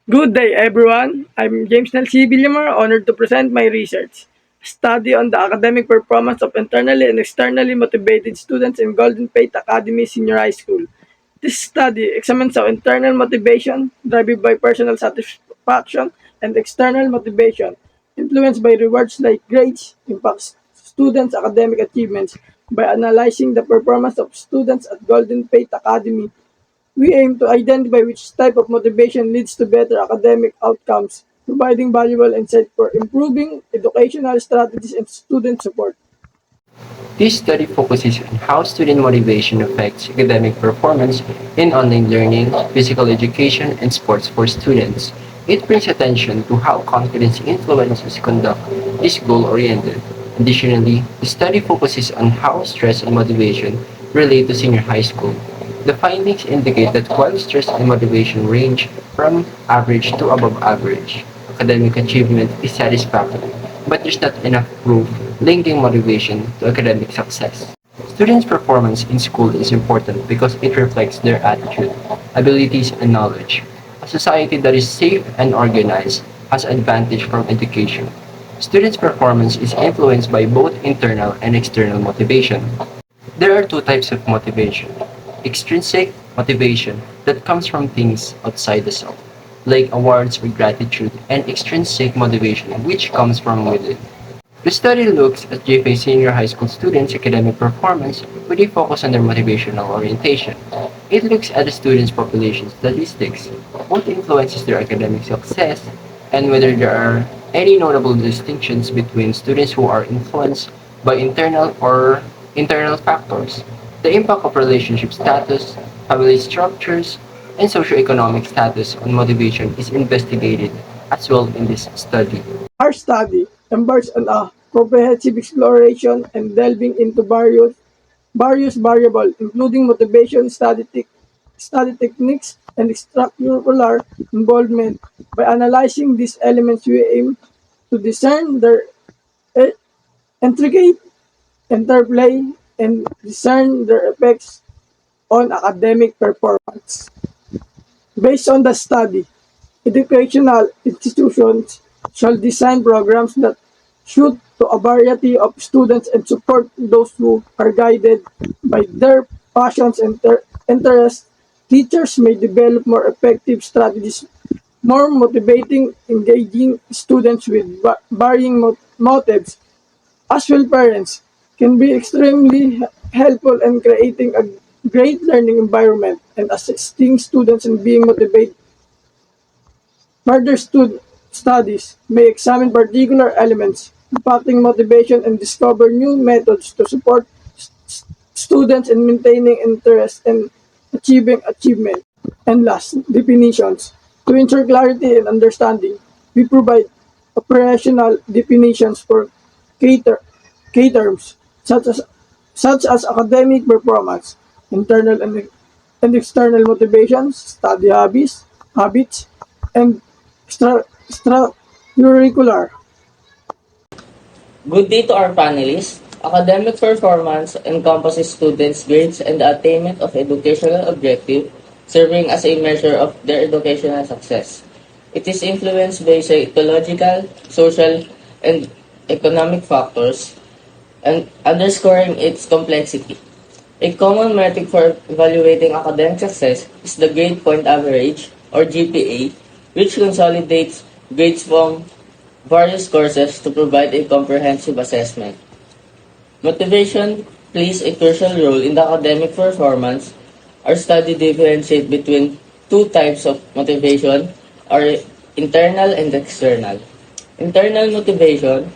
Good day, everyone. I'm James Nelson Villamor, honored to present my research. Study on the academic performance of internally and externally motivated students in Golden Pate Academy Senior High School. This study examines how internal motivation, driven by personal satisfaction, and external motivation, influenced by rewards like grades, impacts students' academic achievements. By analyzing the performance of students at Golden Pate Academy, we aim to identify which type of motivation leads to better academic outcomes, providing valuable insight for improving educational strategies and student support. This study focuses on how student motivation affects academic performance in online learning, physical education, and sports for students. It brings attention to how confidence influences conduct is goal-oriented. Additionally, the study focuses on how stress and motivation relate to senior high school. The findings indicate that while stress and motivation range from average to above average, academic achievement is satisfactory, but there's not enough proof linking motivation to academic success. Students' performance in school is important because it reflects their attitude, abilities, and knowledge. A society that is safe and organized has advantage from education. Students' performance is influenced by both internal and external motivation. There are two types of motivation. Extrinsic motivation that comes from things outside the self, like awards or gratitude, and extrinsic motivation which comes from within. The study looks at GFA senior high school students' academic performance with a focus on their motivational orientation. It looks at the students' population statistics, what influences their academic success, and whether there are any notable distinctions between students who are influenced by internal or internal factors. The impact of relationship status, family structures, and socioeconomic status on motivation is investigated as well in this study. Our study embarks on a comprehensive exploration and delving into various variables, including motivation, study techniques, and extracurricular involvement. By analyzing these elements, we aim to discern their eh, intricate interplay and discern their effects on academic performance. Based on the study, educational institutions shall design programs that suit to a variety of students and support those who are guided by their passions and interests. Teachers may develop more effective strategies, more motivating, engaging students with varying motives. As well, parents can be extremely helpful in creating a great learning environment and assisting students in being motivated. Further studies may examine particular elements impacting motivation and discover new methods to support students in maintaining interest and achieving achievement. And last, definitions. To ensure clarity and understanding, we provide operational definitions for key, key terms such as academic performance, internal and external motivations, study habits, and extracurricular. Good day to our panelists. Academic performance encompasses students' grades and the attainment of educational objective, serving as a measure of their educational success. It is influenced by psychological, social, and economic factors, and underscoring its complexity. A common metric for evaluating academic success is the grade point average, or GPA, which consolidates grades from various courses to provide a comprehensive assessment. Motivation plays a crucial role in the academic performance. Our study differentiates between two types of motivation, or internal and external. Internal motivation,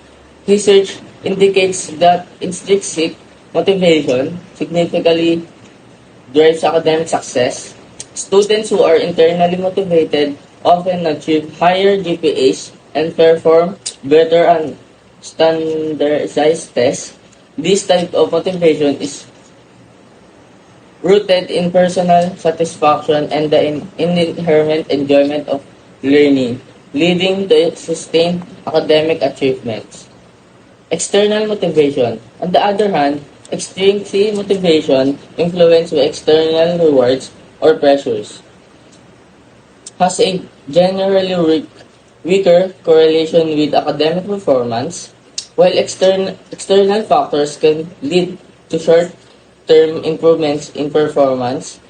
research indicates that intrinsic motivation significantly drives academic success. Students who are internally motivated often achieve higher GPAs and perform better on standardized tests. This type of motivation is rooted in personal satisfaction and the inherent enjoyment of learning, leading to sustained academic achievements. External motivation. On the other hand, extrinsic motivation influenced by external rewards or pressures. has a generally weaker correlation with academic performance, while external factors can lead to short-term improvements in performance.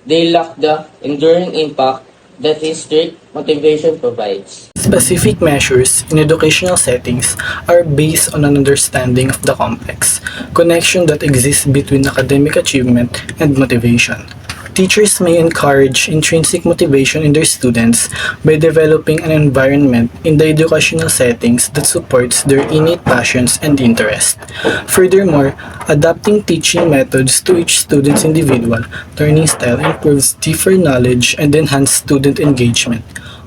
They lack the enduring impact that a strict motivation provides. Specific measures in educational settings are based on an understanding of the complex connection that exists between academic achievement and motivation. Teachers may encourage intrinsic motivation in their students by developing an environment in the educational settings that supports their innate passions and interests. Furthermore, adapting teaching methods to each student's individual learning style improves deeper knowledge and enhances student engagement,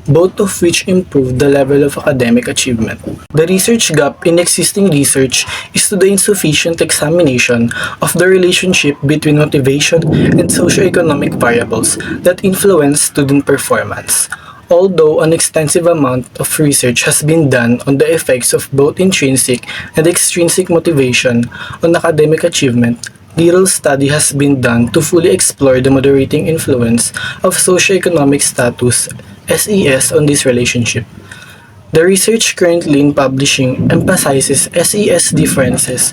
both of which improve the level of academic achievement. The research gap in existing research is to the insufficient examination of the relationship between motivation and socioeconomic variables that influence student performance. Although an extensive amount of research has been done on the effects of both intrinsic and extrinsic motivation on academic achievement, little study has been done to fully explore the moderating influence of socioeconomic status SES on this relationship. The research currently in publishing emphasizes SES differences,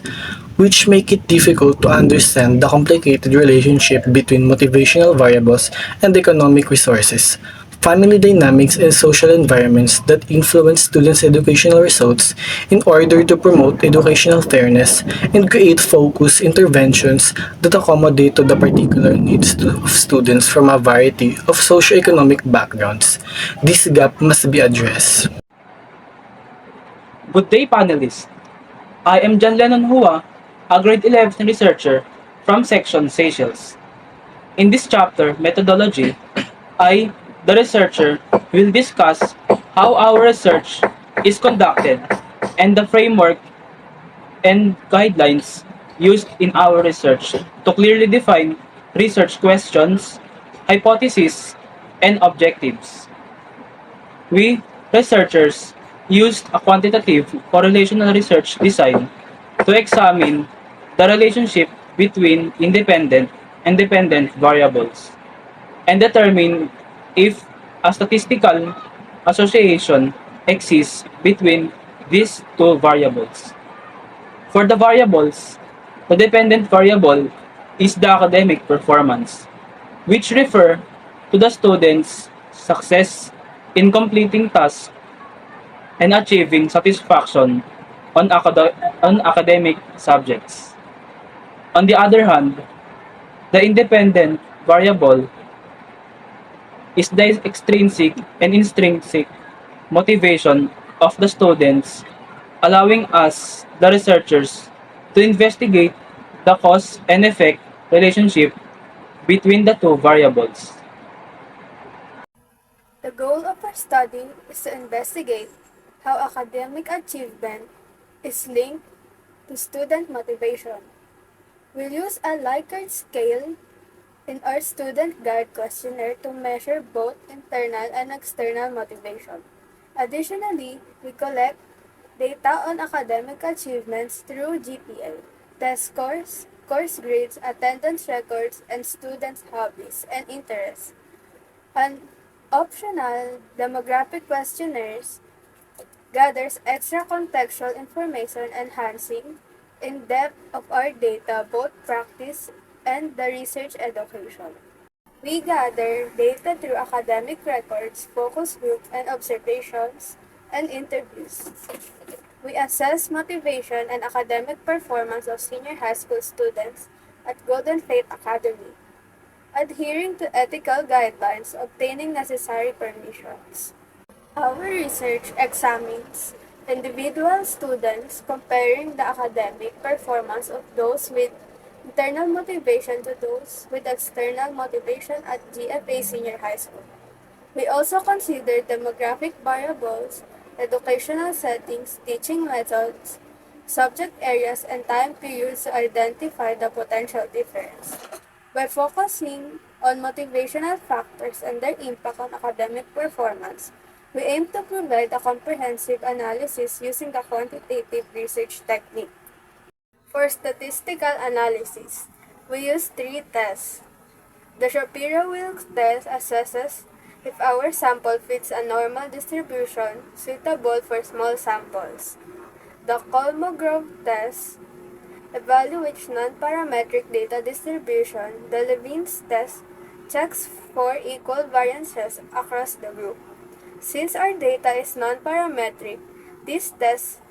which make it difficult to understand the complicated relationship between motivational variables and economic resources, family dynamics, and social environments that influence students' educational results in order to promote educational fairness and create focused interventions that accommodate to the particular needs of students from a variety of socioeconomic backgrounds. This gap must be addressed. Good day, panelists. I am John Lennon Hua, a grade 11 researcher from Section Seychelles. In this chapter, Methodology, I, the researcher, will discuss how our research is conducted and the framework and guidelines used in our research to clearly define research questions, hypotheses, and objectives. We, researchers, used a quantitative correlational research design to examine the relationship between independent and dependent variables and determine if a statistical association exists between these two variables. For the variables, the dependent variable is the academic performance, which refer to the student's success in completing tasks and achieving satisfaction on academic subjects. On the other hand, the independent variable is the extrinsic and intrinsic motivation of the students, allowing us, the researchers, to investigate the cause and effect relationship between the two variables. The goal of our study is to investigate how academic achievement is linked to student motivation. We'll use a Likert scale in our student guide questionnaire to measure both internal and external motivation. Additionally, we collect data on academic achievements through GPA, test scores, course grades, attendance records, and students' hobbies and interests. An optional demographic questionnaires gathers extra contextual information enhancing in-depth of our data, both practice and the research education. We gather data through academic records, focus group, and observations and interviews. We assess motivation and academic performance of senior high school students at Golden Faith Academy, adhering to ethical guidelines, obtaining necessary permissions. Our research examines individual students comparing the academic performance of those with internal motivation to those with external motivation at GFA Senior High School. We also consider demographic variables, educational settings, teaching methods, subject areas, and time periods to identify the potential difference. By focusing on motivational factors and their impact on academic performance, we aim to provide a comprehensive analysis using the quantitative research technique. For statistical analysis, we use three tests. The Shapiro-Wilks test assesses if our sample fits a normal distribution suitable for small samples. The Kolmogorov test evaluates non-parametric data distribution. The Levene's test checks for equal variances across the group. Since our data is non-parametric, this test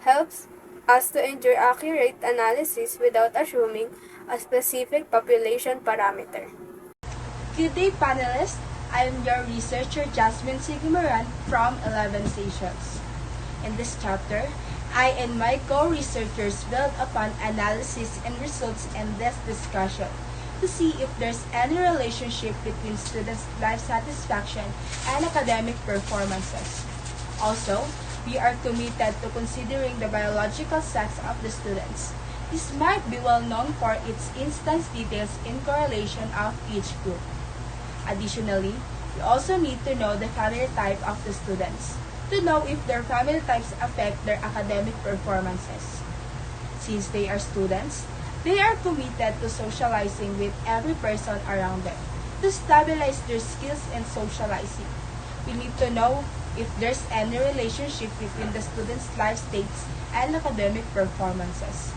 helps us to ensure accurate analysis without assuming a specific population parameter. Good day, panelists. I am your researcher, Jasmine Sigmaran from 11 Seychelles. In this chapter, I and my co-researchers build upon analysis and results in this discussion to see if there's any relationship between students' life satisfaction and academic performances. Also, we are committed to considering the biological sex of the students. This might be well known for its instance details in correlation of each group. Additionally, we also need to know the family type of the students to know if their family types affect their academic performances. Since they are students, they are committed to socializing with every person around them to stabilize their skills in socializing. We need to know if there's any relationship between the students' life states and academic performances.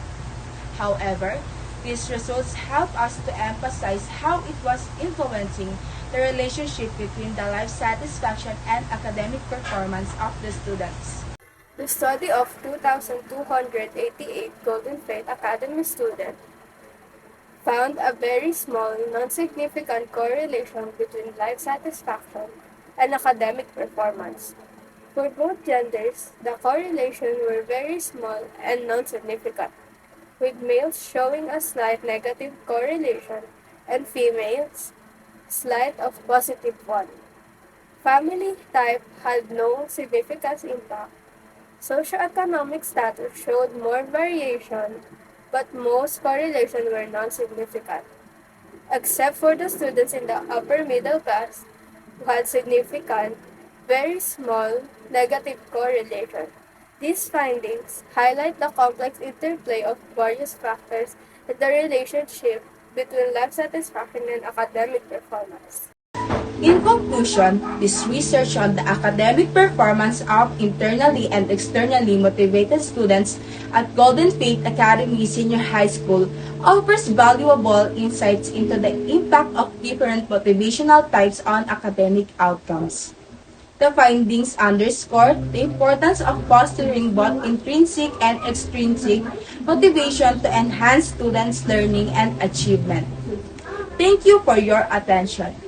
However, these results help us to emphasize how it was influencing the relationship between the life satisfaction and academic performance of the students. The study of 2,288 Golden Plate Academy students found a very small, non-significant correlation between life satisfaction and academic performance. For both genders, the correlations were very small and non-significant, with males showing a slight negative correlation and females slight of positive one. Family type had no significant impact. Socioeconomic status showed more variation, but most correlations were non-significant, except for the students in the upper middle class who had significant, very small, negative correlation. These findings highlight the complex interplay of various factors in the relationship between life satisfaction and academic performance. In conclusion, this research on the academic performance of internally and externally motivated students at Golden Fate Academy Senior High School offers valuable insights into the impact of different motivational types on academic outcomes. The findings underscore the importance of fostering both intrinsic and extrinsic motivation to enhance students' learning and achievement. Thank you for your attention.